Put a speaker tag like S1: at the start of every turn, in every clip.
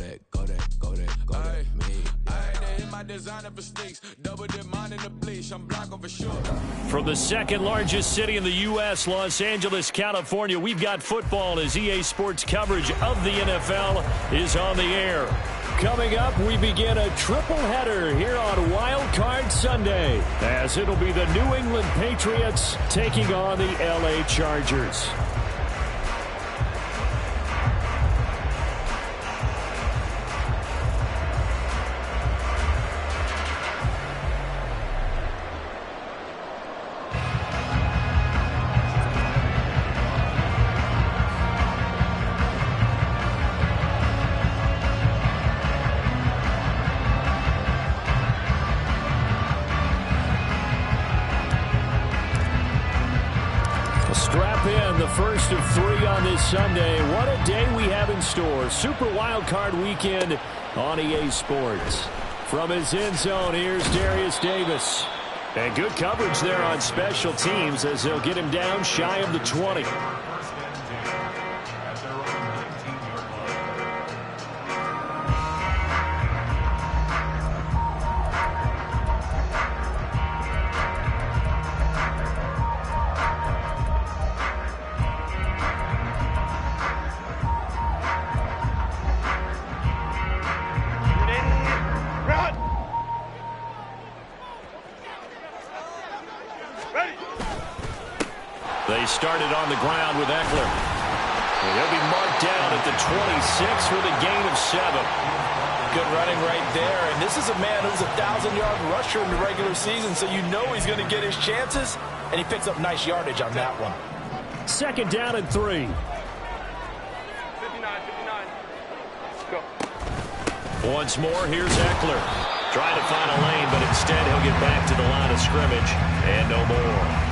S1: that, me. They hit my designer for sneaks, double dip mine in the bleach, I'm blocking for sure.
S2: From the second largest city in the U.S., Los Angeles, California, we've got football as EA Sports coverage of the NFL is on the air. Coming up, we begin a triple header here on Wild Card Sunday, as it'll be the New England Patriots taking on the L.A. Chargers. Strap in, the first of three on this Sunday. What a day we have in store. Super Wild Card Weekend on EA Sports. From his end zone, here's Darius Davis. And good coverage there on special teams as they'll get him down shy of the 20. They started on the ground with Eckler. And he'll be marked down at the 26 for the gain of 7.
S3: Good running right there. And this is a man who's a 1,000-yard rusher in the regular season, so you know he's going to get his chances. And he picks up nice yardage on that one.
S2: Second down and 3.
S4: 59. Go.
S2: Once more, here's Eckler. Trying to find a lane, but instead he'll get back to the line of scrimmage. And no more.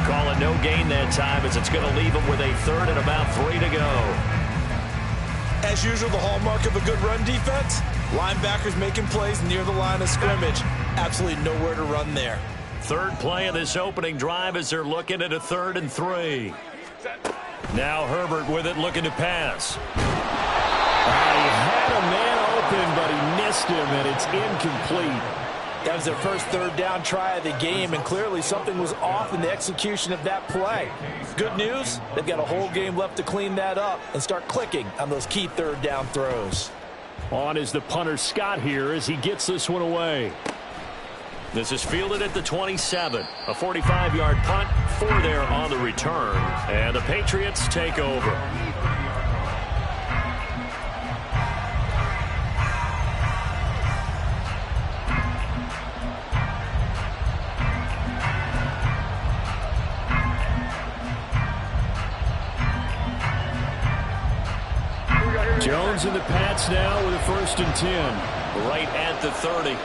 S2: Call it no gain that time as it's going to leave him with a third and about 3 to go.
S3: As usual, the hallmark of a good run defense, linebackers making plays near the line of scrimmage. Absolutely nowhere to run there.
S2: Third play of this opening drive as they're looking at a 3rd and 3. Now Herbert with it, looking to pass. He had a man open, but he missed him, and it's incomplete.
S3: That was their first third down try of the game, and clearly something was off in the execution of that play. Good news, they've got a whole game left to clean that up and start clicking on those key third down throws.
S2: On is the punter Scott here as he gets this one away. This is fielded at the 27. A 45-yard punt, 4 there on the return, and the Patriots take over. Jones and the Pats now with a 1st and 10. Right at the 30.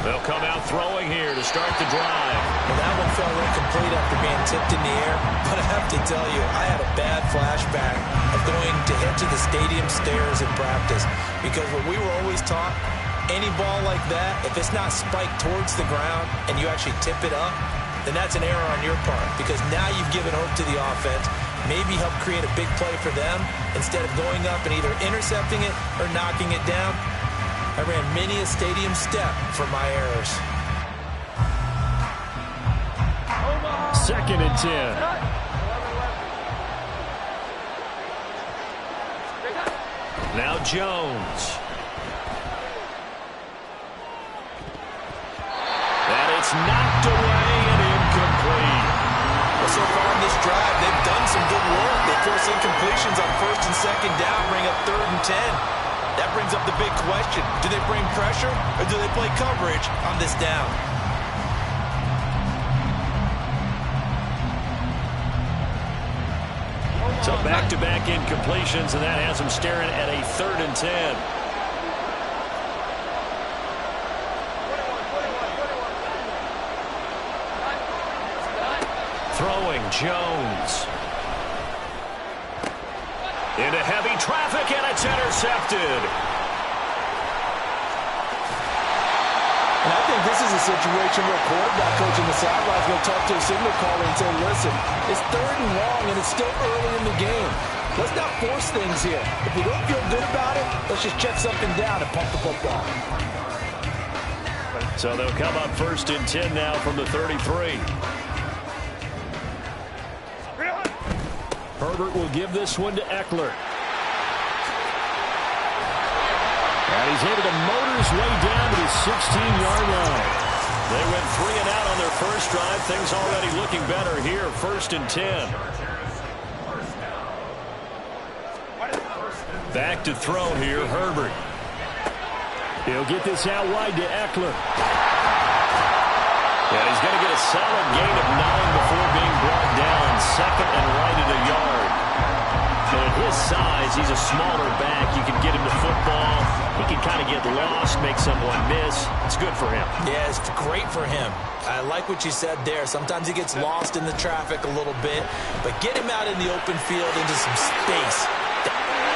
S2: They'll come out throwing here to start the drive.
S3: Well, that one fell incomplete after being tipped in the air. But I have to tell you, I had a bad flashback of going to head to the stadium stairs in practice. Because what we were always taught, any ball like that, if it's not spiked towards the ground and you actually tip it up, then that's an error on your part. Because now you've given hope to the offense, maybe help create a big play for them instead of going up and either intercepting it or knocking it down. I ran many a stadium step for my errors.
S2: 2nd and 10. Now Jones. And it's knocked away and incomplete.
S3: Well, so far in this drive, they've done some good work. They force incompletions on 1st and 2nd down, bring up 3rd and 10. That brings up the big question. Do they bring pressure or do they play coverage on this down?
S2: So back-to-back incompletions, and that has them staring at a 3rd and 10. Throwing Jones. Into heavy traffic, and it's intercepted.
S3: And I think think this is a situation where a quarterback coach in the sideline is going to talk to a signal caller and say, listen, it's 3rd and long and it's still early in the game. Let's not force things here. If we don't feel good about it, let's just check something down and pump the football.
S2: So they'll come up 1st and 10 now from the 33. Herbert will give this one to Eckler. And he's able to motor his way down to the 16-yard line. They went 3 and out on their first drive. Things already looking better here. 1st and 10. Back to throw here, Herbert. He'll get this out wide to Eckler. And he's going to get a solid gain of 9 before being brought down. 2nd and right at a yard. And at his size, he's a smaller back. You can get him the football. He can kind of get lost, make someone miss. It's good for him.
S3: Yeah, it's great for him. I like what you said there. Sometimes he gets lost in the traffic a little bit. But get him out in the open field into some space.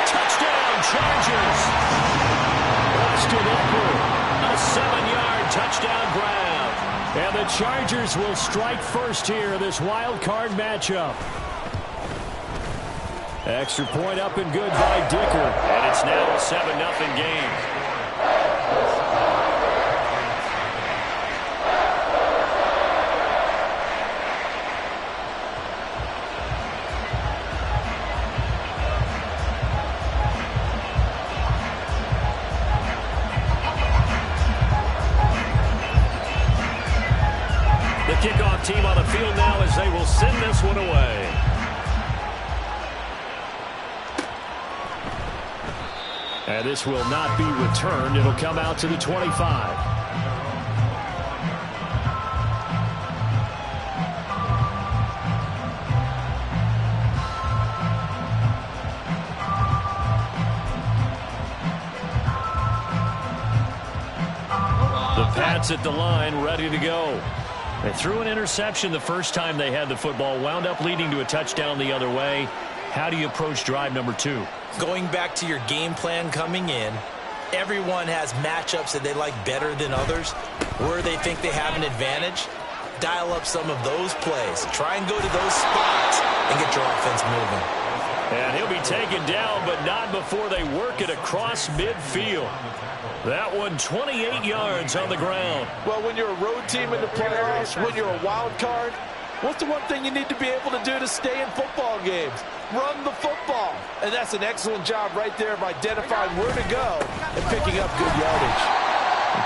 S2: Touchdown, Chargers. Austin Eckler, a 7-yard touchdown grab. And the Chargers will strike first here in this wild card matchup. Extra point up and good by Dicker. And it's now a 7-0 game. The kickoff team on the field now as they will send this one away. And this will not be returned. It'll come out to the 25. The Pats at the line, ready to go. They threw an interception the first time they had the football, wound up leading to a touchdown the other way. How do you approach drive number 2?
S3: Going back to your game plan coming in, everyone has matchups that they like better than others. Where they think they have an advantage, dial up some of those plays. Try and go to those spots and get your offense moving.
S2: And he'll be taken down, but not before they work it across midfield. That one 28 yards on the ground.
S5: Well, when you're a road team in the playoffs, when you're a wild card, what's the one thing you need to be able to do to stay in football games? Run the football. And that's an excellent job right there of identifying where to go and picking up good yardage.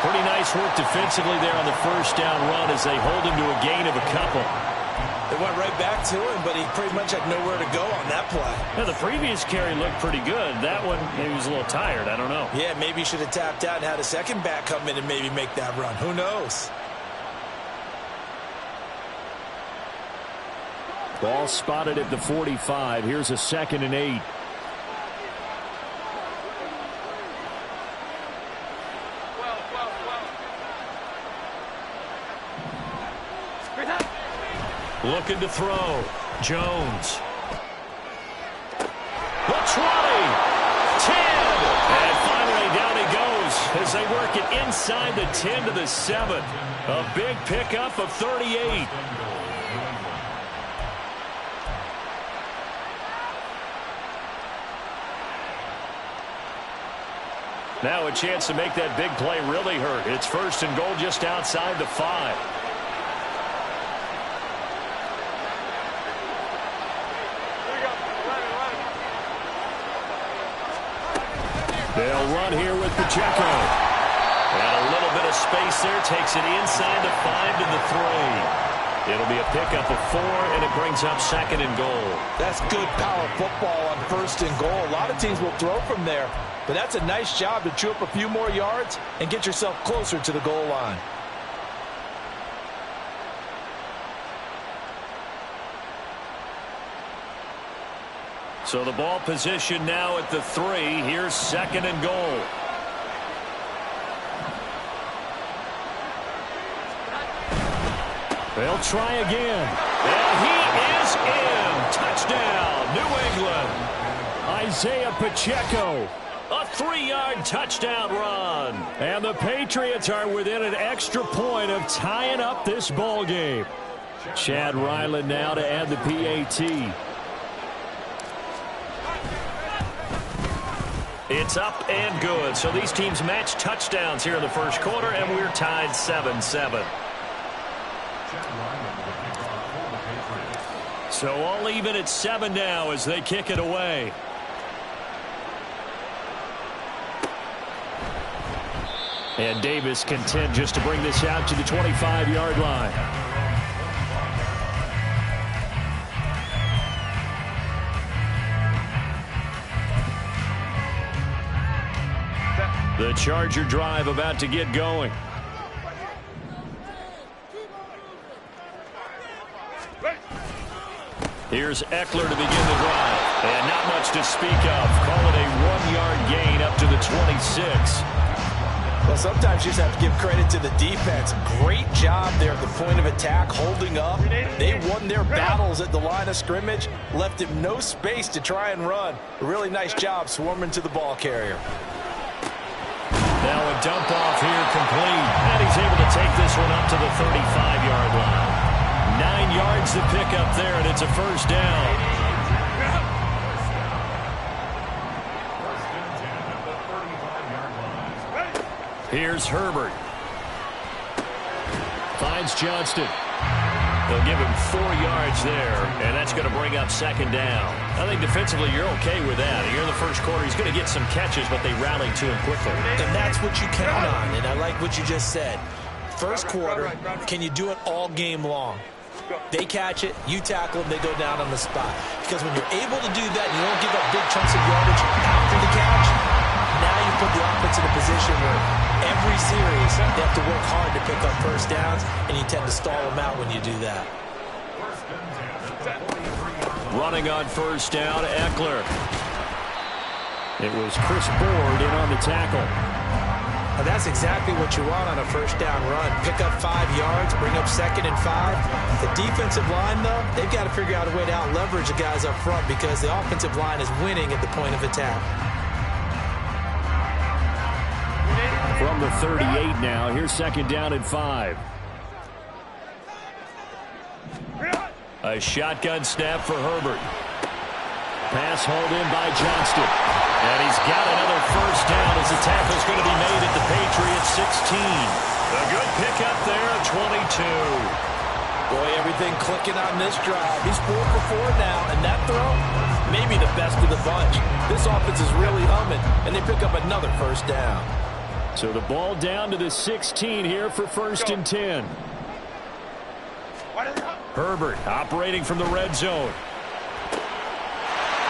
S2: Pretty nice work defensively there on the first down run as they hold him to a gain of a couple.
S3: They went right back to him, but he pretty much had nowhere to go on that play.
S2: Yeah, the previous carry looked pretty good. That one, maybe he was a little tired. I don't know.
S3: Yeah, maybe he should have tapped out and had a second back come in and maybe make that run. Who knows?
S2: Ball spotted at the 45. Here's a 2nd and 8. Looking to throw. Jones. The 20. 10. And finally down he goes as they work it inside the 10 to the 7. A big pickup of 38. Now a chance to make that big play really hurt. It's 1st and goal just outside the 5. They'll run here with Pacheco. And a little bit of space there. Takes it inside the 5 to the 3. It'll be a pickup of 4, and it brings up 2nd and goal.
S5: That's good power football on 1st and goal. A lot of teams will throw from there, but that's a nice job to chew up a few more yards and get yourself closer to the goal line.
S2: So the ball position now at the 3. Here's 2nd and goal. They'll try again. And he is in. Touchdown, New England. Isaiah Pacheco, A 3-yard touchdown run. And the Patriots are within an extra point of tying up this ball game. Chad Ryland now to add the PAT. It's up and good. So these teams match touchdowns here in the first quarter, and we're tied 7-7. So all even at 7 now as they kick it away. And Davis content just to bring this out to the 25-yard line. The Charger drive about to get going. Here's Eckler to begin the drive. And not much to speak of. Call it a 1-yard gain up to the 26.
S3: Well, sometimes you just have to give credit to the defense. Great job there at the point of attack, holding up. They won their battles at the line of scrimmage, left him no space to try and run. A really nice job swarming to the ball carrier.
S2: Now a dump off here complete. And he's able to take this one up to the 35-yard line. 9 yards to pick up there, and it's a first down. Here's Herbert. Finds Johnston. They'll give him 4 yards there, and that's going to bring up second down. I think defensively you're okay with that. Here in the first quarter, he's going to get some catches, but they rallied to him quickly.
S3: And that's what you count on, and I like what you just said. First quarter, can you do it all game long? They catch it, you tackle them, they go down on the spot. Because when you're able to do that, and you don't give up big chunks of yardage after the catch, now you put the offense in a position where every series they have to work hard to pick up first downs, and you tend to stall them out when you do that.
S2: Running on first down, Eckler. It was Chris Board in on the tackle.
S3: And that's exactly what you want on a first down run. Pick up 5 yards, bring up 2nd and 5. The defensive line, though, they've got to figure out a way to out-leverage the guys up front because the offensive line is winning at the point of attack.
S2: From the 38 now, here's second down and 5. A shotgun snap for Herbert. Pass hauled in by Johnston. And he's got another first down as the tackle's going to be made at the Patriots 16. A good pickup there at 22.
S3: Boy, everything clicking on this drive. He's 4 for 4 now, and that throw, maybe the best of the bunch. This offense is really humming, and they pick up another first down.
S2: So the ball down to the 16 here for first and 10. Herbert operating from the red zone.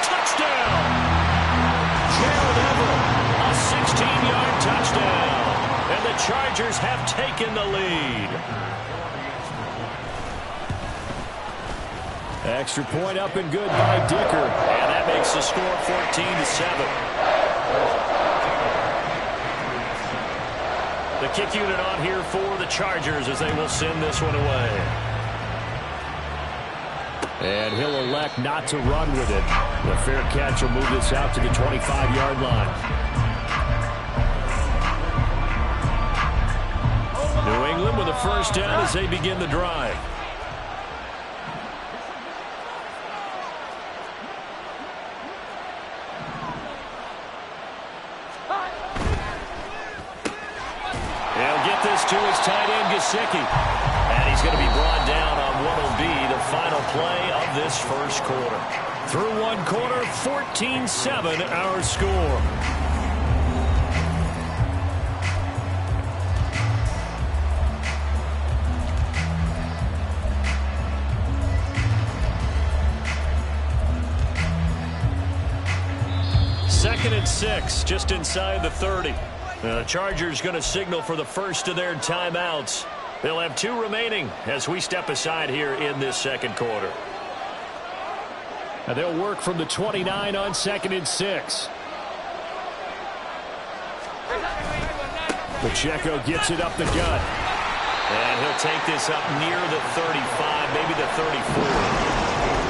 S2: Touchdown! Gerald Everett, a 16-yard touchdown. And the Chargers have taken the lead. Extra point up and good by Dicker. And that makes the score 14-7. The kick unit on here for the Chargers as they will send this one away. And he'll elect not to run with it. The fair catch will move this out to the 25-yard line. New England with a first down as they begin the drive. He'll get this to his tight end, Gesicki. And he's going to be brought down on what will be the final play of this first quarter. Through one quarter, 14-7 our score. Second and 6, just inside the 30. The Chargers going to signal for the first of their timeouts. They'll have 2 remaining as we step aside here in this second quarter. And they'll work from the 29 on second and 6. Pacheco gets it up the gut. And he'll take this up near the 35, maybe the 34.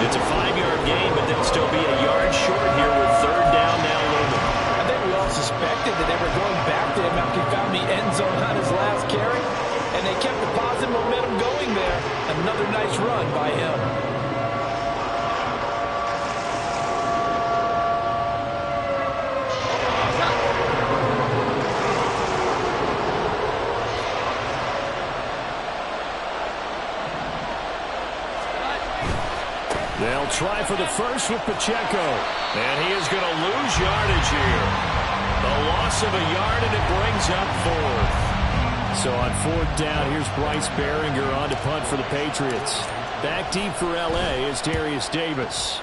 S2: It's a 5-yard gain, but they'll still be a yard short here with third down now looming.
S3: I think we all suspect zone on his last carry, and they kept the positive momentum going there. Another nice run by him.
S2: They'll try for the first with Pacheco. And he is going to lose yardage here. The loss of a yard, and it brings up fourth. So on fourth down, here's Bryce Behringer on to punt for the Patriots. Back deep for L.A. is Darius Davis.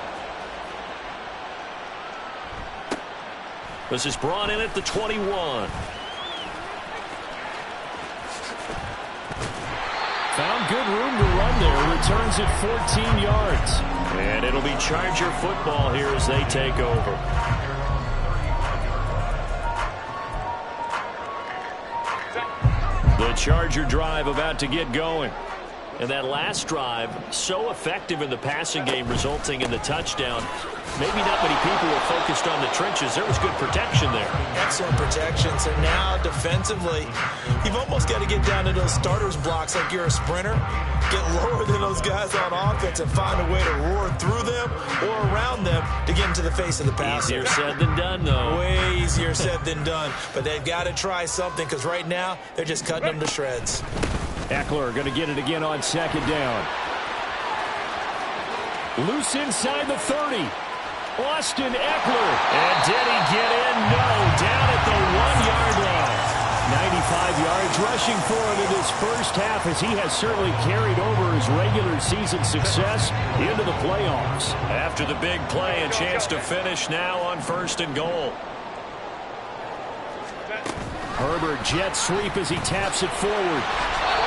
S2: This is brought in at the 21. Found good room to run there. Returns it 14 yards. And it'll be Charger football here as they take over. The Charger drive about to get going. And that last drive, so effective in the passing game, resulting in the touchdown. Maybe not many people were focused on the trenches. There was good protection there.
S3: Excellent protection. So now defensively, you've almost got to get down to those starters blocks like you're a sprinter. Get lower than those guys on offense and find a way to roar through them or around them to get into the face of the passer.
S2: Easier said than done, though.
S3: Way easier said than done. But they've got to try something because right now they're just cutting them to shreds.
S2: Eckler going to get it again on second down. Loose inside the 30. Austin Eckler. And did he get in? No. Down at the 1-yard line. 95 yards rushing for him in this first half as he has certainly carried over his regular season success into the playoffs. After the big play, a chance to finish now on 1st and goal. Herbert jet sweep as he taps it forward.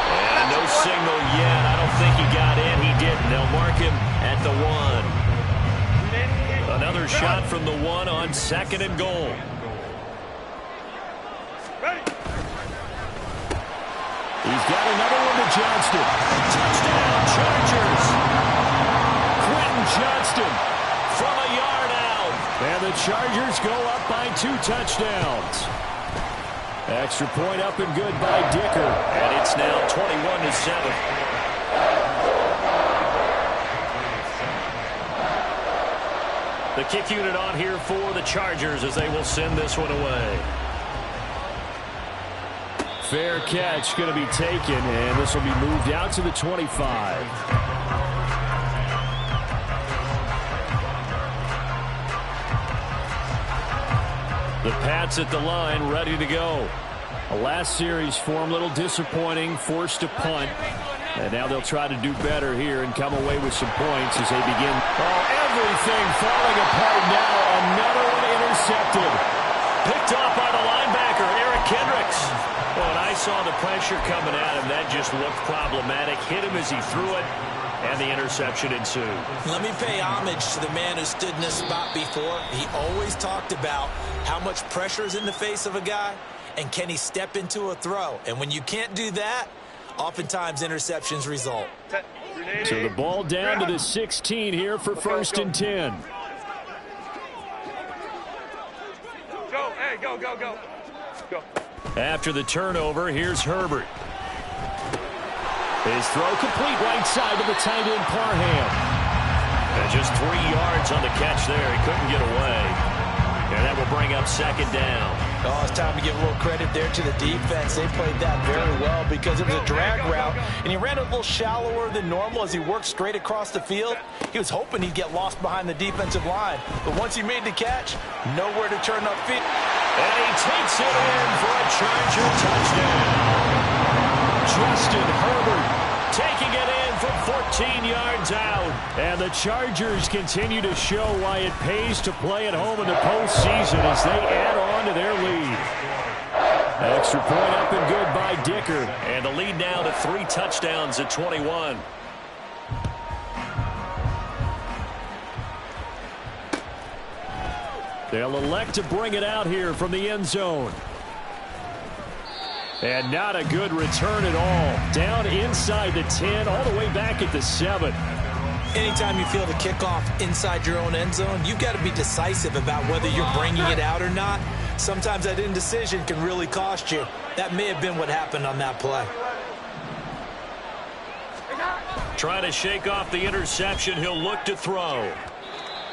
S2: And no signal yet. I don't think he got in. He didn't. They'll mark him at the 1. Another shot from the 1 on 2nd and goal. He's got another one to Johnston. Touchdown, Chargers. Quentin Johnston from a yard out. And the Chargers go up by 2 touchdowns. Extra point up and good by Dicker. And it's now 21-7. The kick unit on here for the Chargers as they will send this one away. Fair catch going to be taken, and this will be moved out to the 25. The Pats at the line, ready to go. A last series for them, a little disappointing, forced to punt. And now they'll try to do better here and come away with some points as they begin. Oh, everything falling apart now. Another one intercepted. Picked off by the linebacker, Eric Kendricks. Well, and I saw the pressure coming at him. That just looked problematic. Hit him as he threw it, and the interception ensued.
S3: Let me pay homage to the man who stood in this spot before. He always talked about how much pressure is in the face of a guy, and can he step into a throw. And when you can't do that, oftentimes interceptions result.
S2: So the ball down to the 16 here for 1st and 10.
S4: Go, hey, go, go, go. Go.
S2: After the turnover, here's Herbert. His throw complete right side to the tight end Parham. And just 3 yards on the catch there. He couldn't get away. And that will bring up 2nd down.
S3: Oh, it's time to give a little credit there to the defense. They played that very well because it was a drag route, and he ran a little shallower than normal as he worked straight across the field. He was hoping he'd get lost behind the defensive line, but once he made the catch, nowhere to turn upfield.
S2: And he takes it in for a Charger touchdown. Justin Herbert taking it in from 14 yards out. And the Chargers continue to show why it pays to play at home in the postseason as they add on to their lead. Extra point up and good by Dicker. And the lead now to 3 touchdowns at 21. They'll elect to bring it out here from the end zone. And not a good return at all. Down inside the 10, all the way back at the 7.
S3: Anytime you feel the kickoff inside your own end zone, you've got to be decisive about whether you're bringing it out or not. sometimes that indecision can really cost you. That may have been what happened on that play.
S2: Trying to shake off the interception. He'll look to throw.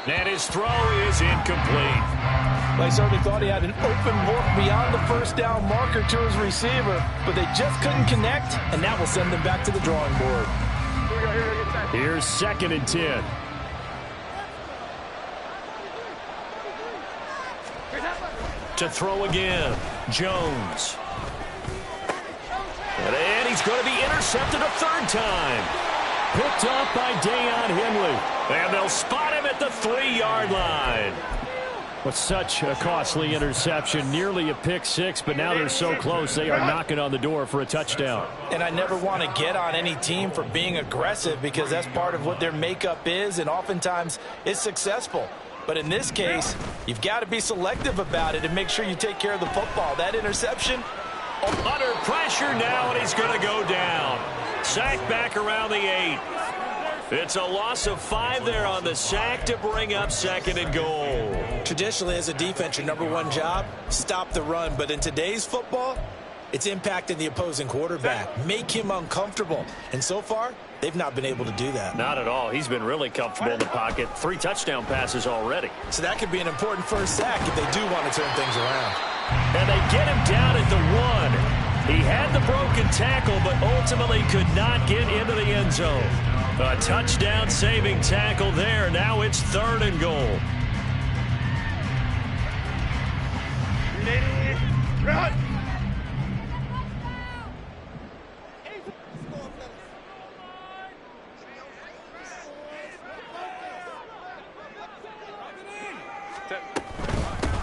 S2: And his throw is incomplete.
S5: Well, he certainly thought he had an open look beyond the first down marker to his receiver, but they just couldn't connect, and that will send them back to the drawing board.
S2: Here's 2nd and 10. To throw again, Jones. And he's going to be intercepted a 3rd time. Picked off by Deion Henley. And they'll spot him at the 3-yard line. With such a costly interception, nearly a pick 6, but now they're so close they are knocking on the door for a touchdown.
S3: And I never want to get on any team for being aggressive because that's part of what their makeup is, and oftentimes it's successful. But in this case, you've got to be selective about it and make sure you take care of the football. That interception,
S2: under pressure now, and he's going to go down. Sacked back around the 8. It's a loss of 5 there on the sack to bring up 2nd and goal.
S3: Traditionally, as a defense, your #1 job, stop the run. But in today's football, it's impacting the opposing quarterback. Make him uncomfortable. And so far, they've not been able to do that.
S2: Not at all. He's been really comfortable in the pocket. 3 touchdown passes already.
S3: So that could be an important first sack if they do want to turn things around.
S2: And they get him down at the 1. He had the broken tackle, but ultimately could not get into the end zone. A touchdown-saving tackle there. Now it's 3rd and goal.
S4: Run!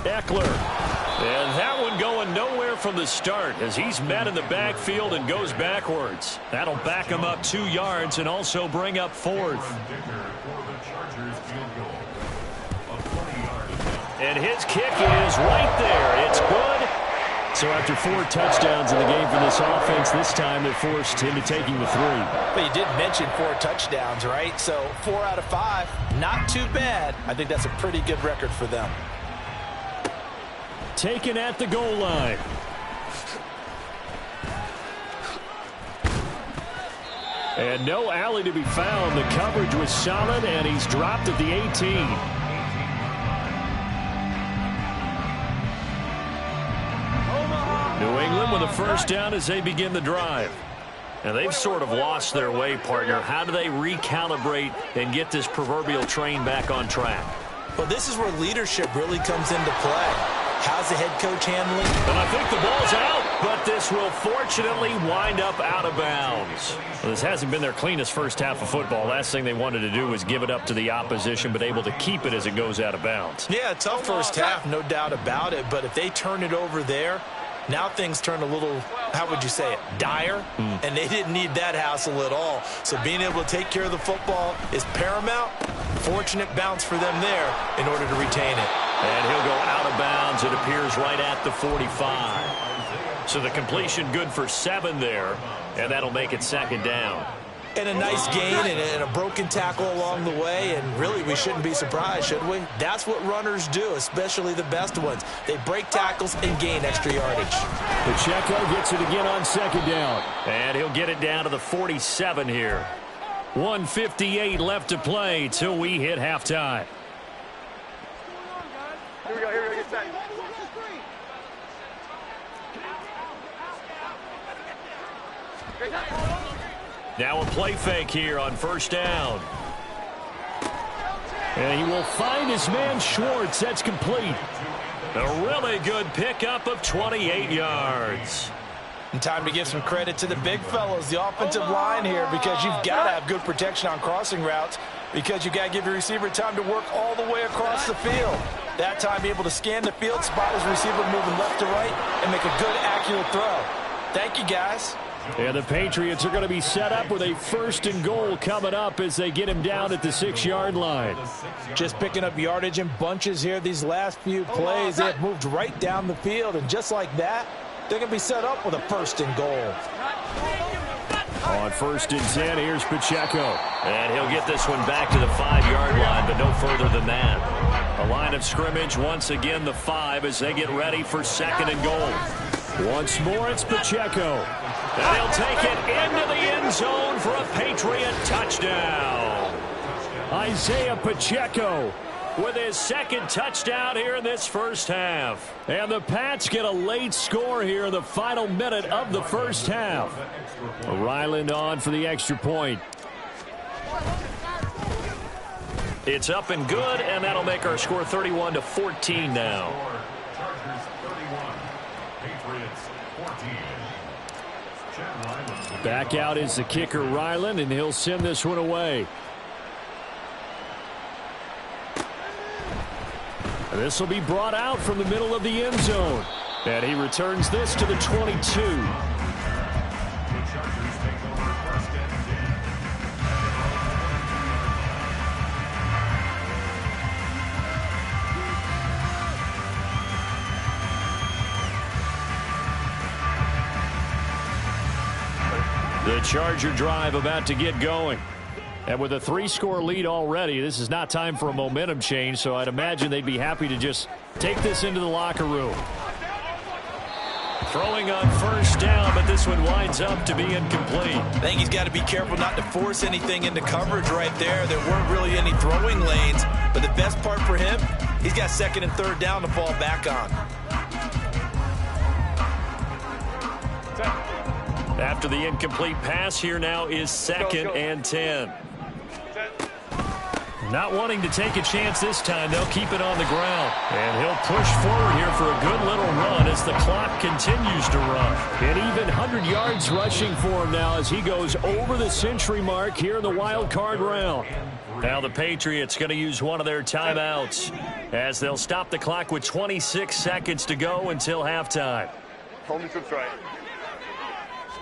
S2: Eckler. And that one going nowhere from the start as he's met in the backfield and goes backwards. That'll back him up 2 yards and also bring up 4th. And his kick is right there. It's good. So after 4 touchdowns in the game for this offense, this time they're forced into taking the 3.
S3: But you did mention 4 touchdowns, right? So 4 out of 5, not too bad. I think that's a pretty good record for them.
S2: Taken at the goal line. And no alley to be found. The coverage was solid, and he's dropped at the 18. New England with a first down as they begin the drive. And they've sort of lost their way, partner. How do they recalibrate and get this proverbial train back on track?
S3: Well, this is where leadership really comes into play. How's the head coach handling?
S2: And I think the ball's out, but this will fortunately wind up out of bounds. Well, this hasn't been their cleanest first half of football. Last thing they wanted to do was give it up to the opposition, but able to keep it as it goes out of bounds.
S3: Yeah, tough first half, no doubt about it. But if they turn it over there, now things turn a little, how would you say it, dire? And they didn't need that hassle at all. So being able to take care of the football is paramount. Fortunate bounce for them there in order to retain it.
S2: And he'll go out of bounds, it appears, right at the 45. So the completion good for 7 there, and that'll make it 2nd down.
S3: And a nice gain and a broken tackle along the way, and really we shouldn't be surprised, should we? That's what runners do, especially the best ones. They break tackles and gain extra yardage.
S2: Pacheco gets it again on 2nd down. And he'll get it down to the 47 here. 1:58 left to play till we hit halftime.
S4: Here we go, get set.
S2: Now a play fake here on first down. And he will find his man Schwartz. That's complete. A really good pickup of 28 yards.
S3: And time to give some credit to the big fellows, the offensive line here, because you've got to have good protection on crossing routes, because you've got to give your receiver time to work all the way across the field. That time, be able to scan the field, spot his receiver moving left to right, and make a good, accurate throw. Thank you, guys.
S2: And the Patriots are going to be set up with a 1st and goal coming up as they get him down at the 6-yard line.
S3: Just picking up yardage in bunches here these last few plays. They have moved right down the field, and just like that, they're going to be set up with a 1st and goal.
S2: On 1st and 10, here's Pacheco. And he'll get this one back to the 5-yard line, but no further than that. A line of scrimmage, once again the 5 as they get ready for 2nd and goal. Once more, it's Pacheco. And he'll take it into the end zone for a Patriot touchdown. Isaiah Pacheco with his 2nd touchdown here in this first half. And the Pats get a late score here in the final minute of the first half. Ryland on for the extra point. It's up and good, and that'll make our score 31-14 now. Back out is the kicker, Ryland, and he'll send this one away. This will be brought out from the middle of the end zone. And he returns this to the 22. The Charger drive about to get going. And with a 3-score lead already, this is not time for a momentum change, so I'd imagine they'd be happy to just take this into the locker room. Throwing on 1st down, but this one winds up to be incomplete.
S3: I think he's got to be careful not to force anything into coverage right there. There weren't really any throwing lanes, but the best part for him, he's got 2nd and 3rd down to fall back on.
S2: After the incomplete pass, here now is 2nd and 10. Not wanting to take a chance this time, they'll keep it on the ground. And he'll push forward here for a good little run as the clock continues to run. An even 100 yards rushing for him now as he goes over the century mark here in the wild card round. Now the Patriots going to use one of their timeouts as they'll stop the clock with 26 seconds to go until halftime.
S4: Hold me to the right.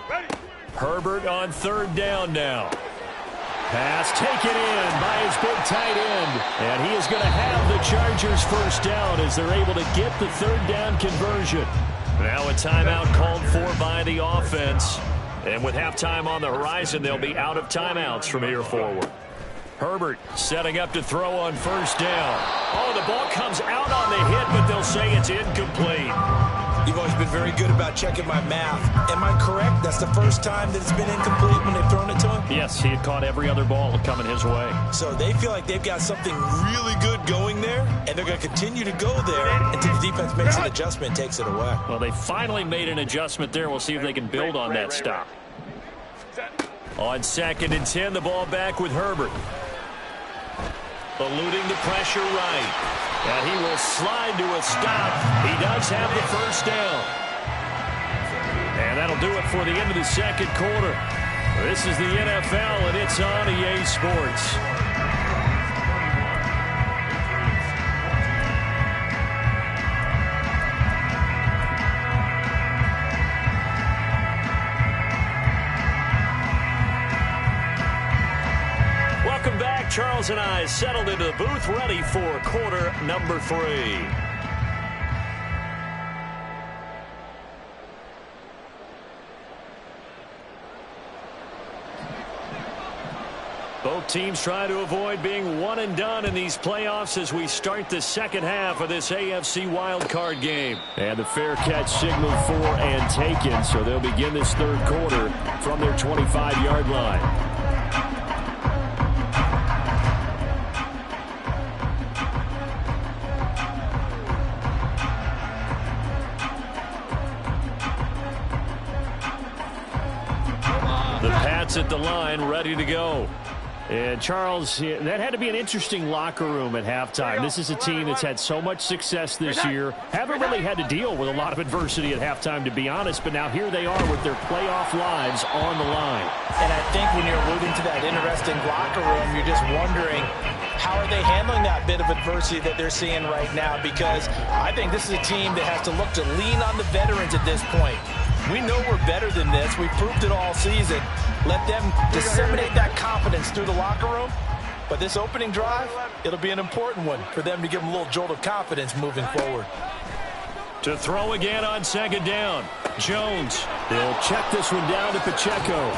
S4: Ready.
S2: Herbert on 3rd down now. Pass taken in by his big tight end. And he is going to have the Chargers 1st down as they're able to get the 3rd down conversion. Now a timeout called for by the offense. And with halftime on the horizon, they'll be out of timeouts from here forward. Herbert setting up to throw on 1st down. Oh, the ball comes out on the hit, but they'll say it's incomplete.
S3: You've always been very good about checking my math. Am I correct? That's the first time that it's been incomplete when they've thrown it to him?
S2: Yes, he had caught every other ball coming his way.
S3: So they feel like they've got something really good going there, and they're going to continue to go there until the defense makes an adjustment and takes it away.
S2: Well, they finally made an adjustment there. We'll see if they can build on that stop. On 2nd and 10, the ball back with Herbert. Eluding the pressure right. And he will slide to a stop. He does have the 1st down. And that'll do it for the end of the 2nd quarter. This is the NFL, and it's on EA Sports. Welcome back. Charles and I settled into the booth, ready for quarter number 3. Both teams trying to avoid being one and done in these playoffs as we start the 2nd half of this AFC wildcard game. And the fair catch signaled for and taken, so they'll begin this 3rd quarter from their 25-yard line. The Pats at the line, ready to go. And Charles, that had to be an interesting locker room at halftime. This is a team that's had so much success this year. Haven't really had to deal with a lot of adversity at halftime, to be honest. But now here they are with their playoff lives on the line.
S3: And I think when you're alluding to that interesting locker room, you're just wondering, how are they handling that bit of adversity that they're seeing right now? Because I think this is a team that has to look to lean on the veterans at this point. We know we're better than this. We've proved it all season. Let them disseminate that confidence through the locker room. But this opening drive, it'll be an important one for them to give them a little jolt of confidence moving forward.
S2: To throw again on 2nd down. Jones. They'll check this one down to Pacheco.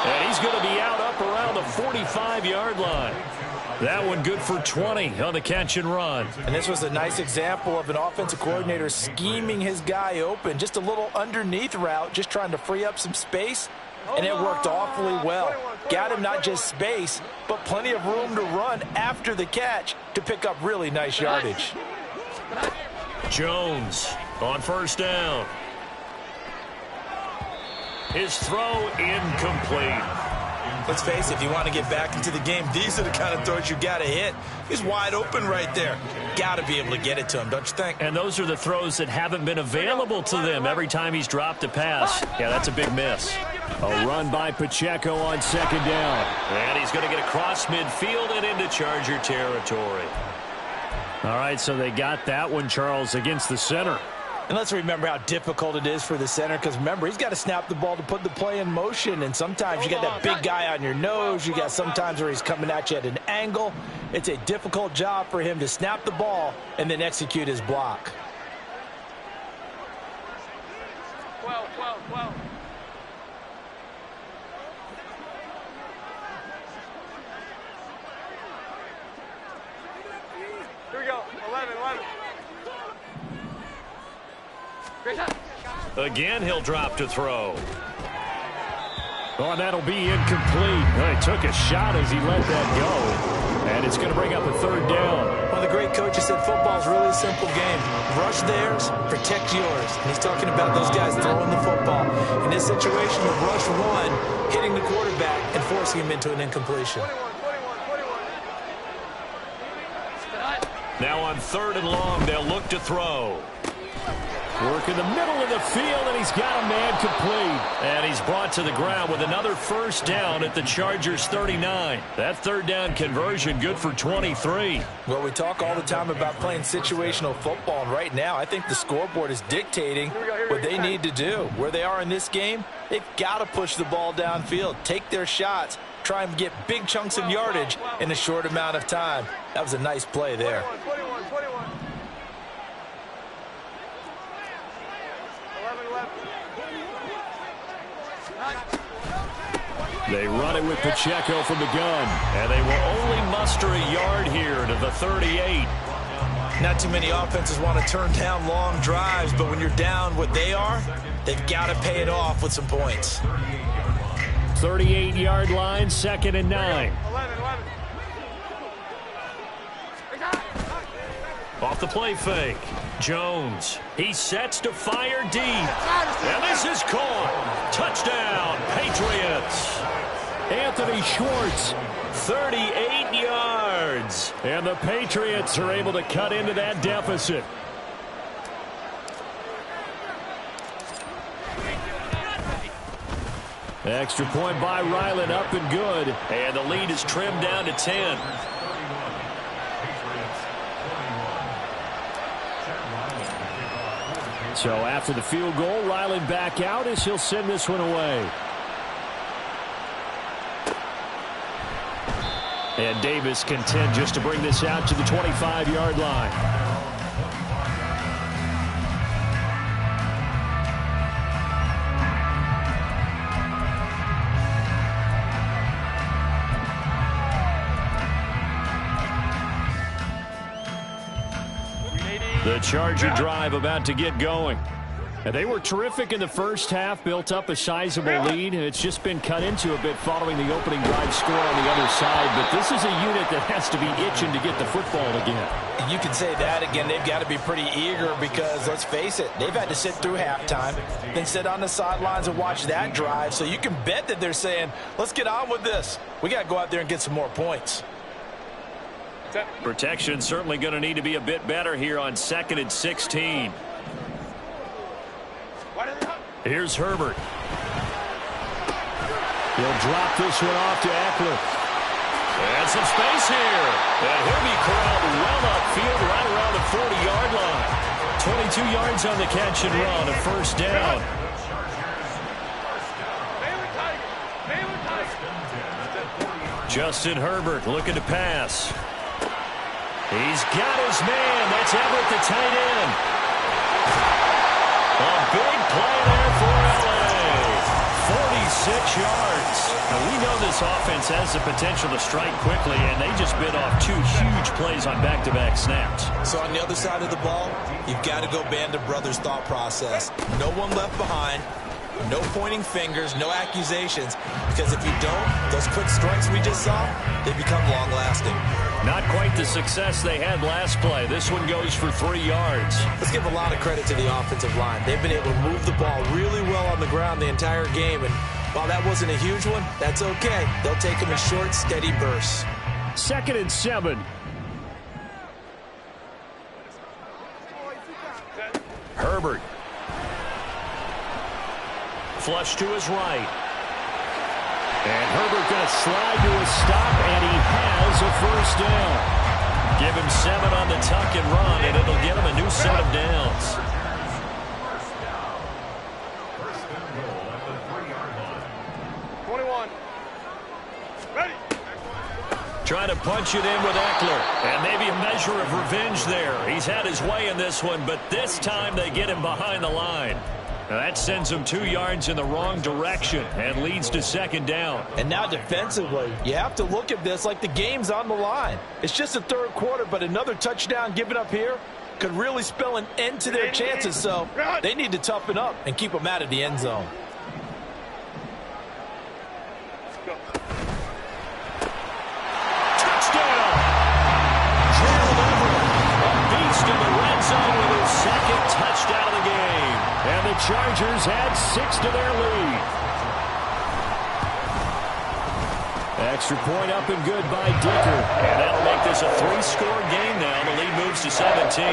S2: And he's going to be out up around the 45-yard line. That one good for 20 on the catch and run.
S3: And this was a nice example of an offensive coordinator scheming his guy open. Just a little underneath route, just trying to free up some space. And it worked awfully well. Got him not just space, but plenty of room to run after the catch to pick up really nice yardage.
S2: Jones on first down. His throw incomplete.
S3: Let's face it, if you want to get back into the game, these are the kind of throws you got to hit. He's wide open right there. Got to be able to get it to him, don't you think?
S2: And those are the throws that haven't been available to them every time he's dropped a pass. Yeah, that's a big miss. A run by Pacheco on second down. And he's going to get across midfield and into Charger territory. All right, so they got that one, Charles, against the center.
S3: And let's remember how difficult it is for the center, because remember, he's got to snap the ball to put the play in motion, and sometimes you got that big guy on your nose. You got sometimes where he's coming at you at an angle. It's a difficult job for him to snap the ball and then execute his block.
S4: 12. Here we go. 11.
S2: Again, he'll drop to throw. Oh, that'll be incomplete. Well, he took a shot as he let that go. And it's going to bring up a third down.
S3: One of the great coaches said football's really a simple game. Rush theirs, protect yours. And he's talking about those guys throwing the football. In this situation, you rush one, hitting the quarterback and forcing him into an incompletion.
S4: 21.
S2: Now on third and long, they'll look to throw. Work in the middle of the field, and he's got a man complete. And he's brought to the ground with another first down at the Chargers' 39. That third down conversion good for 23.
S3: Well, we talk all the time about playing situational football, and right now I think the scoreboard is dictating what they need to do. Where they are in this game, they've got to push the ball downfield, take their shots, try and get big chunks of yardage in a short amount of time. That was a nice play there.
S4: 21. 11.
S2: They run it with Pacheco from the gun, and they will only muster a yard here to the 38.
S3: Not too many offenses want to turn down long drives, but when you're down what they are, they've got to pay it off with some points.
S2: 38-yard line, 2nd and 9.
S4: 11.
S2: Off the play fake. Jones. He sets to fire deep. And this is caught. Touchdown, Patriots. Anthony Schwartz, 38 yards. And the Patriots are able to cut into that deficit. Extra point by Ryland, up and good. And the lead is trimmed down to 10. So after the field goal, Ryland back out as he'll send this one away. And Davis content just to bring this out to the 25-yard line. The Charger drive about to get going. And they were terrific in the first half, built up a sizable lead, and it's just been cut into a bit following the opening drive score on the other side. But this is a unit that has to be itching to get the football again.
S3: You can say that again. They've got to be pretty eager because, let's face it, they've had to sit through halftime, then sit on the sidelines and watch that drive. So you can bet that they're saying, let's get on with this. We got to go out there and get some more points.
S2: Protection certainly going to need to be a bit better here on 2nd and 16. Here's Herbert. He'll drop this one off to Eckler. And some space here. And he'll be corralled well upfield right around the 40-yard line. 22 yards on the catch and run, a first down. Justin Herbert looking to pass. He's got his man. That's Everett, the tight end. A big play there for L.A. yards. Now, we know this offense has the potential to strike quickly, and they just bit off 2 huge plays on back-to-back snaps.
S3: So on the other side of the ball, you've got to go Band of Brothers thought process. No one left behind. No pointing fingers, no accusations, because if you don't, those quick strikes we just saw, they become long-lasting.
S2: Not quite the success they had last play. This one goes for 3 yards.
S3: Let's give a lot of credit to the offensive line. They've been able to move the ball really well on the ground the entire game, and while that wasn't a huge one, that's okay. They'll take them in short, steady bursts.
S2: 2nd and 7. Herbert. Flush to his right. And Herbert going to slide to a stop, and he has a first down. Give him 7 on the tuck and run, and it'll get him a new set of downs. Trying to punch it in with Eckler. And maybe a measure of revenge there. He's had his way in this one, but this time they get him behind the line. Now that sends him 2 yards in the wrong direction and leads to 2nd down.
S3: And now defensively, you have to look at this like the game's on the line. It's just the 3rd quarter, but another touchdown given up here could really spell an end to their chances. So they need to toughen up and keep them out of the end zone.
S2: Touchdown! Gerald Everett, a beast in the red zone with his 2nd touchdown of the game. And the Chargers add 6 to their lead. Extra point up and good by Dicker. And that'll make this a 3-score game now. The lead moves to 17.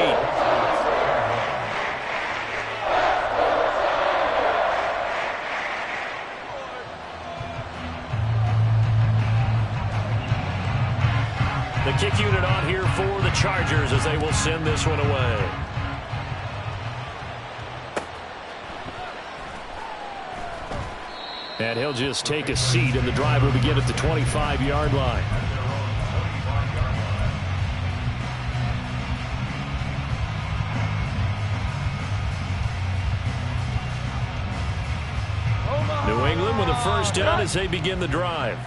S2: The kick unit on here for the Chargers as they will send this one away. And he'll just take a seat, and the drive will begin at the 25-yard line. New England with a first down as they begin the drive.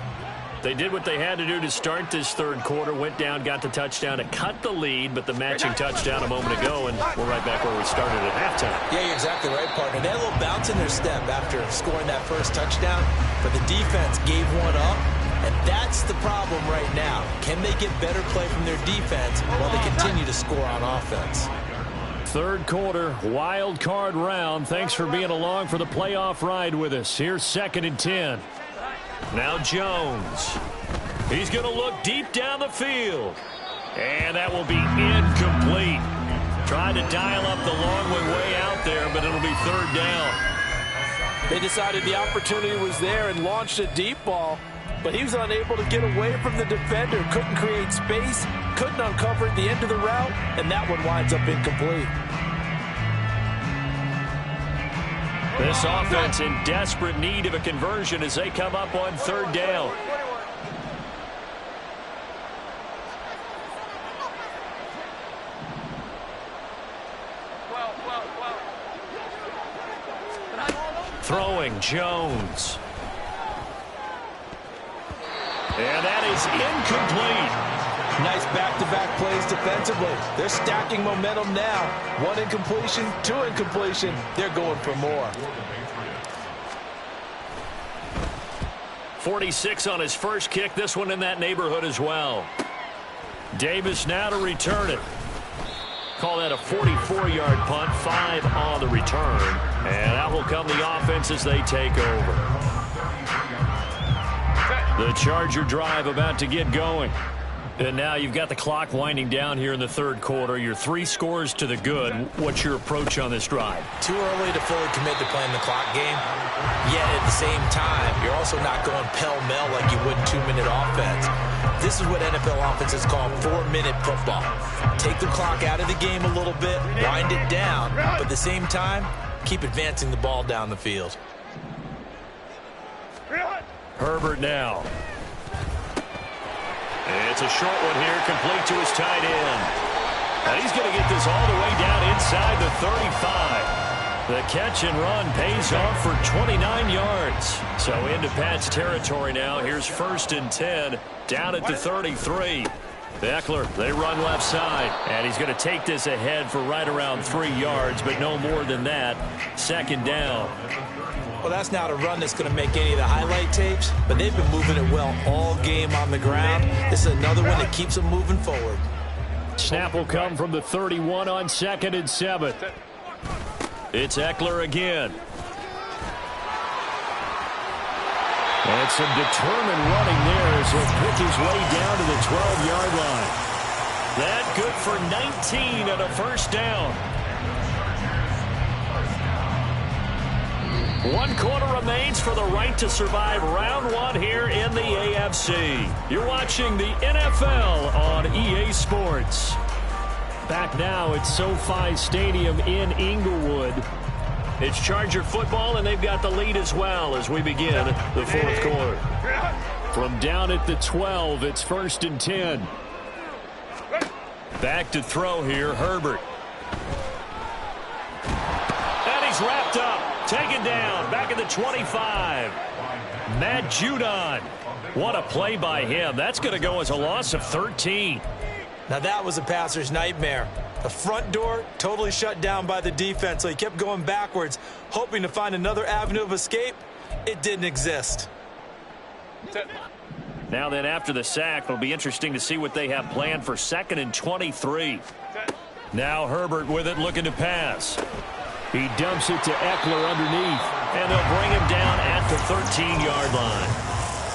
S2: They did what they had to do to start this 3rd quarter, went down, got the touchdown to cut the lead, but the matching touchdown a moment ago, and we're right back where we started at halftime.
S3: Yeah, you're exactly right, partner. They had a little bounce in their step after scoring that first touchdown, but the defense gave one up, and that's the problem right now. Can they get better play from their defense while they continue to score on offense?
S2: 3rd quarter, wild card round. Thanks for being along for the playoff ride with us. Here's 2nd and 10. Now Jones. He's going to look deep down the field. And that will be incomplete. Tried to dial up the long way out there, but it'll be 3rd down.
S3: They decided the opportunity was there and launched a deep ball, but he was unable to get away from the defender. Couldn't create space, couldn't uncover at the end of the route, and that one winds up incomplete.
S2: This offense in desperate need of a conversion as they come up on 3rd down. Throwing Jones. And that is incomplete.
S3: Nice back-to-back plays defensively. They're stacking momentum now. 1 incompletion, 2 incompletion. They're going for more.
S2: 46 on his first kick. This one in that neighborhood as well. Davis now to return it. Call that a 44-yard punt. 5 on the return. And out will come the offense as they take over. The Charger drive about to get going. And now you've got the clock winding down here in the 3rd quarter. You're 3 scores to the good. What's your approach on this drive?
S3: Too early to fully commit to playing the clock game. Yet at the same time, you're also not going pell-mell like you would in 2-minute offense. This is what NFL offenses call 4-minute football. Take the clock out of the game a little bit, wind it down, but at the same time, keep advancing the ball down the field.
S2: Herbert now. It's a short one here, complete to his tight end. Now he's going to get this all the way down inside the 35. The catch and run pays off for 29 yards. So into Pat's territory now. Here's 1st and 10 down at the 33. Eckler, they run left side, and he's going to take this ahead for right around 3 yards, but no more than that. 2nd down.
S3: Well, that's not a run that's going to make any of the highlight tapes, but they've been moving it well all game on the ground. This is another one that keeps them moving forward.
S2: Snap will come from the 31 on 2nd and 7. It's Eckler again. And some determined running there as he'll pick his way down to the 12-yard line. That good for 19 and a 1st down. 1 quarter remains for the right to survive round 1 here in the AFC. You're watching the NFL on EA Sports. Back now at SoFi Stadium in Inglewood. It's Charger football, and they've got the lead as well as we begin the 4th quarter. From down at the 12, it's 1st and 10. Back to throw here, Herbert. And he's wrapped up, taken down, back at the 25. Matt Judon. What a play by him. That's going to go as a loss of 13.
S3: Now that was a passer's nightmare. The front door totally shut down by the defense, so he kept going backwards, hoping to find another avenue of escape. It didn't exist.
S2: Now then, after the sack, it'll be interesting to see what they have planned for 2nd and 23. Now Herbert with it, looking to pass. He dumps it to Eckler underneath, and they'll bring him down at the 13-yard line.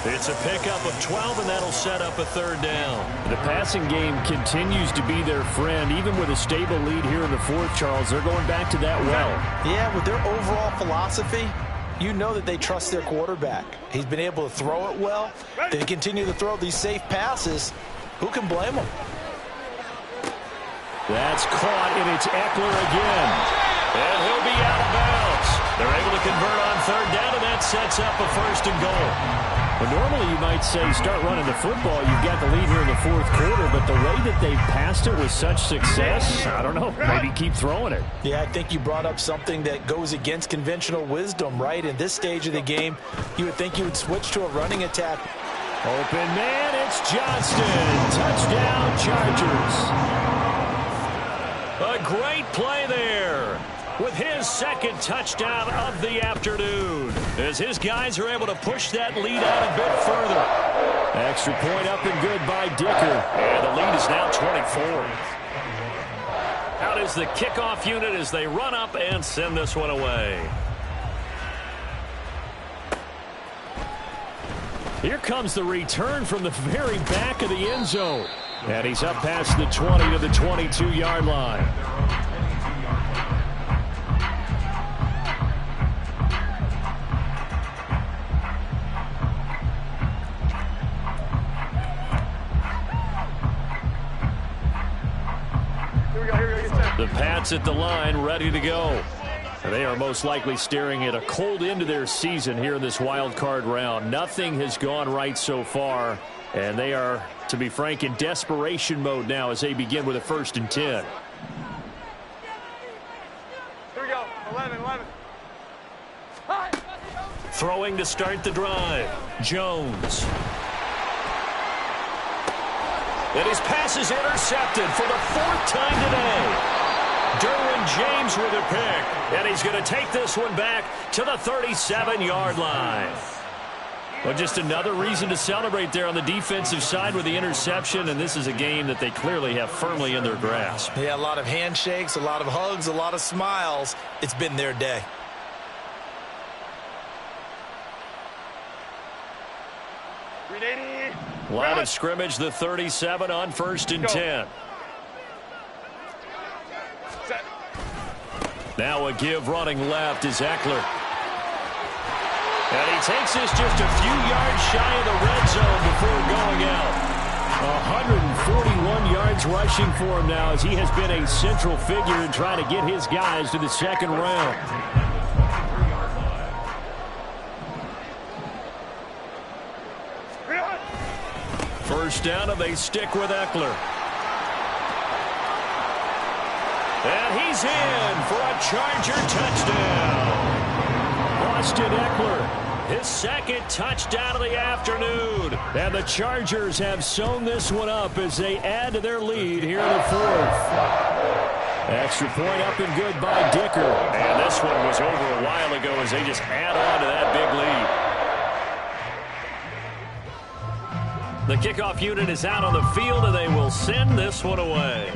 S2: It's a pickup of 12, and that'll set up a 3rd down. The passing game continues to be their friend. Even with a stable lead here in the 4th, Charles, they're going back to that well.
S3: Yeah, with their overall philosophy, you know that they trust their quarterback. He's been able to throw it well. They continue to throw these safe passes. Who can blame them?
S2: That's caught, and it's Eckler again. And he'll be out of bounds. They're able to convert on 3rd down, and that sets up a 1st and goal. Well, normally you might say start running the football. You've got the lead here in the 4th quarter, but the way that they've passed it with such success, I don't know, maybe keep throwing it.
S3: Yeah, I think you brought up something that goes against conventional wisdom, right? In this stage of the game, you would think you would switch to a running attack.
S2: Open man, it's Johnston. Touchdown, Chargers. A great play there with his 2nd touchdown of the afternoon, as his guys are able to push that lead out a bit further. Extra point up and good by Dicker, and the lead is now 24. Out is the kickoff unit as they run up and send this one away. Here comes the return from the very back of the end zone, and he's up past the 20 to the 22-yard line. The Pats at the line, ready to go. They are most likely staring at a cold end to their season here in this wild card round. Nothing has gone right so far, and they are, to be frank, in desperation mode now as they begin with a 1st and 10.
S4: Here we go. 11.
S2: Throwing to start the drive, Jones. And his pass is intercepted for the 4th time today. Derwin James with a pick, and he's going to take this one back to the 37-yard line. Well, just another reason to celebrate there on the defensive side with the interception, and this is a game that they clearly have firmly in their grasp.
S3: Yeah, a lot of handshakes, a lot of hugs, a lot of smiles. It's been their day.
S2: Line of scrimmage, the 37 on 1st and 10. Now a give running left is Eckler. And he takes this just a few yards shy of the red zone before going out. 141 yards rushing for him now as he has been a central figure in trying to get his guys to the 2nd round. First down, and they stick with Eckler. And he's in for a Charger touchdown. Austin Eckler, his second touchdown of the afternoon. And the Chargers have sewn this one up as they add to their lead here in the fourth. Extra point up and good by Dicker. And this one was over a while ago as they just add on to that big lead. The kickoff unit is out on the field, and they will send this one away.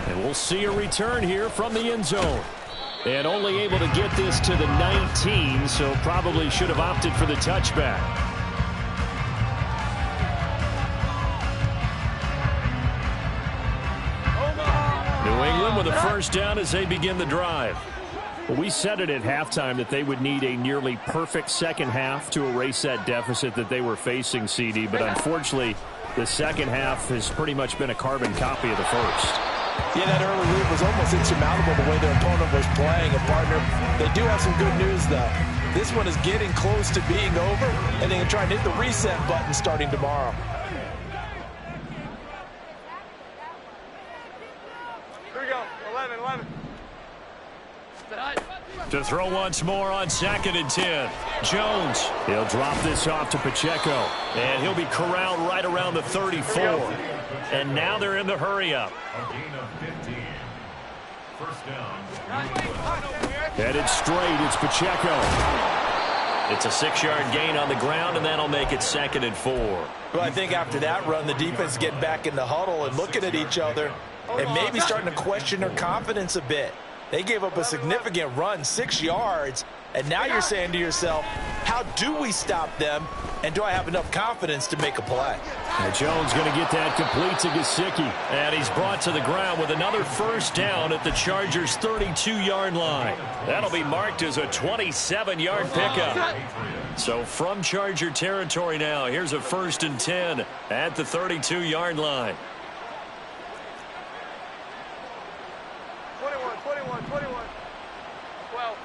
S2: And we'll see a return here from the end zone. And only able to get this to the 19, so probably should have opted for the touchback. New England with a first down as they begin the drive. Well, we said it at halftime that they would need a nearly perfect second half to erase that deficit that they were facing, CD. But unfortunately, the second half has pretty much been a carbon copy of the first.
S3: Yeah, that early lead was almost insurmountable the way their opponent was playing. And, partner, they do have some good news, though. This one is getting close to being over, and they can try and hit the reset button starting tomorrow.
S4: Here we go. 11.
S2: To throw once more on 2nd and 10. Jones. He'll drop this off to Pacheco. And he'll be corralled right around the 34. And now they're in the hurry-up. Headed straight, it's Pacheco. It's a 6-yard gain on the ground, and that'll make it 2nd and 4.
S3: Well, I think after that run, the defense is getting back in the huddle and looking at each other and maybe starting to question their confidence a bit. They gave up a significant run, 6 yards, and now you're saying to yourself, how do we stop them, and do I have enough confidence to make a play?
S2: And Jones going to get that complete to Gesicki. And he's brought to the ground with another first down at the Chargers' 32-yard line. That'll be marked as a 27-yard pickup. So from Charger territory now, here's a 1st and 10 at the 32-yard line.
S4: 21. 12.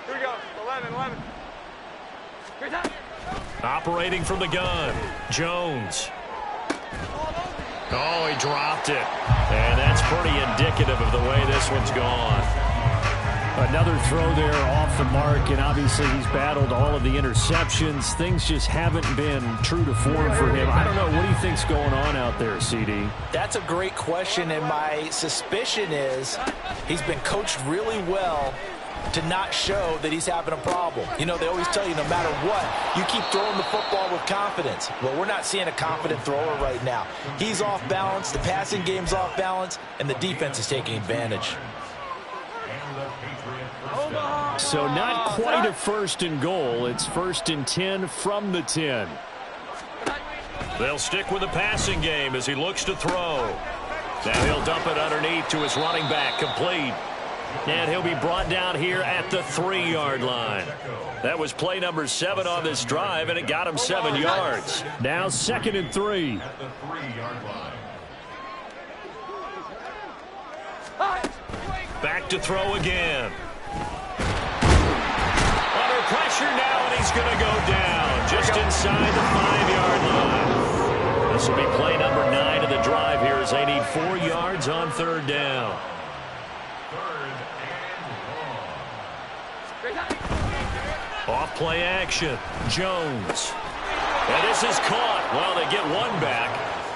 S4: Here we go. 11.
S2: Operating from the gun, Jones. Oh, he dropped it. And that's pretty indicative of the way this one's gone.
S6: Another throw there off the mark, and obviously he's battled all of the interceptions. Things just haven't been true to form for him. I don't know. What do you think's going on out there, CD?
S3: That's a great question, and my suspicion is he's been coached really well to not show that he's having a problem. You know, they always tell you no matter what, you keep throwing the football with confidence. Well, we're not seeing a confident thrower right now. He's off balance, the passing game's off balance, and the defense is taking advantage.
S2: So not quite a 1st and goal. It's 1st and 10 from the 10. They'll stick with the passing game as he looks to throw. Now he'll dump it underneath to his running back, complete. And he'll be brought down here at the 3-yard line. That was play number 7 on this drive, and it got him 7 yards.
S6: Now 2nd and 3.
S1: At the 3-yard line.
S2: Back to throw again. Under pressure now, and he's going to go down just inside the 5-yard line. This will be play number 9 of the drive here as they need 4 yards on 3rd down. Off play action, Jones. And this is caught. Well, they get one back.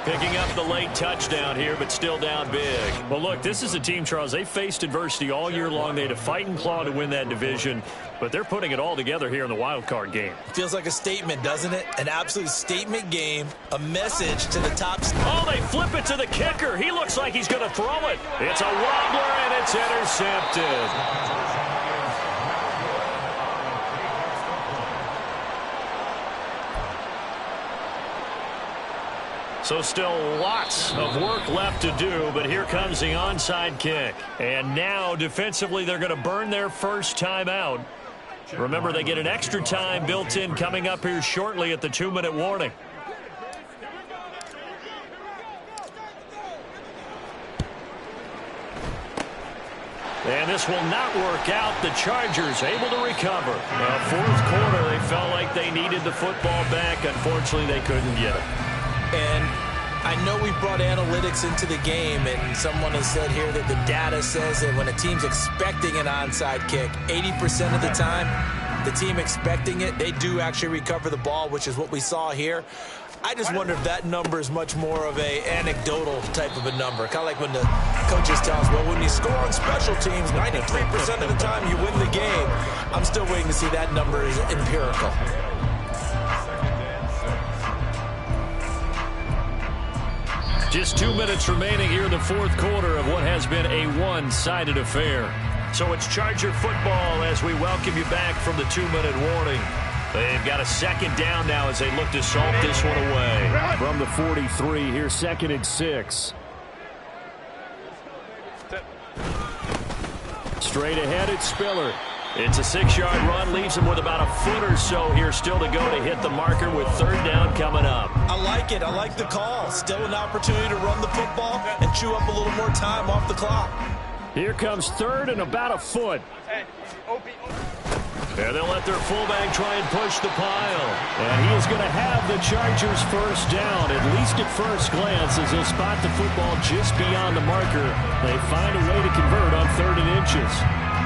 S2: Picking up the late touchdown here, but still down big. Well, look, this is a team, Charles. They faced adversity all year long. They had to fight and claw to win that division, but they're putting it all together here in the wild card game.
S3: Feels like a statement, doesn't it? An absolute statement game, a message to the top.
S2: Oh, they flip it to the kicker. He looks like he's going to throw it. It's a wobbler, and it's intercepted. So still lots of work left to do, but here comes the onside kick. And now defensively they're going to burn their first time out. Remember, they get an extra time built in coming up here shortly at the 2-minute warning. And this will not work out. The Chargers able to recover. Fourth quarter, they felt like they needed the football back. Unfortunately, they couldn't get it.
S3: And I know we brought analytics into the game, and someone has said here that the data says that when a team's expecting an onside kick, 80% of the time, the team expecting it, they do actually recover the ball, which is what we saw here. I just wonder if that number is much more of a anecdotal type of a number. Kind of like when the coaches tell us, well, when you score on special teams, 93% of the time you win the game. I'm still waiting to see that number is empirical.
S2: Just 2 minutes remaining here in the fourth quarter of what has been a one-sided affair. So it's Charger football as we welcome you back from the 2-minute warning. They've got a second down now as they look to salt this one away.
S6: From the 43, here's 2nd and 6. Straight ahead, it's Spiller.
S2: It's a 6-yard run, leaves him with about a foot or so here still to go to hit the marker with 3rd down coming up.
S3: I like it. I like the call. Still an opportunity to run the football and chew up a little more time off the clock.
S6: Here comes 3rd and about a foot.
S2: And they'll let their fullback try and push the pile.
S6: And he is going to have the Chargers first down, at least at first glance, as they'll spot the football just beyond the marker. They find a way to convert on 3rd and inches.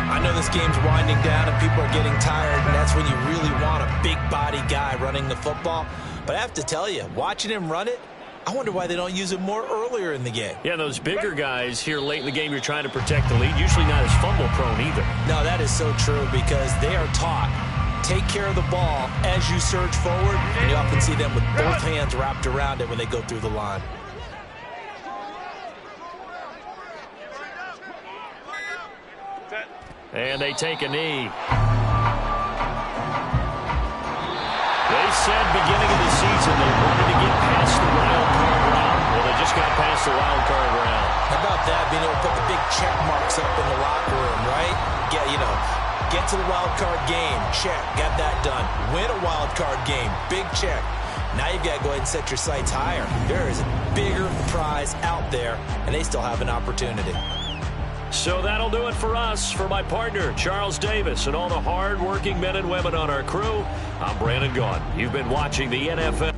S3: I know this game's winding down and people are getting tired, and that's when you really want a big body guy running the football. But I have to tell you, watching him run it, I wonder why they don't use it more earlier in the game.
S2: Yeah, those bigger guys here late in the game, you're trying to protect the lead, usually not as fumble prone either.
S3: No, that is so true because they are taught, take care of the ball as you surge forward, and you often see them with both hands wrapped around it when they go through the line.
S2: And they take a knee. They said beginning of the season they wanted to get past the wild card round. Well, they just got past the wild card round.
S3: How about that, being able to put the big check marks up in the locker room, right? Get to the wild card game, check, got that done. Win a wild card game, big check. Now you've got to go ahead and set your sights higher. There is a bigger prize out there, and they still have an opportunity.
S2: So that'll do it for us. For my partner, Charles Davis, and all the hard-working men and women on our crew, I'm Brandon Gaughan. You've been watching the NFL.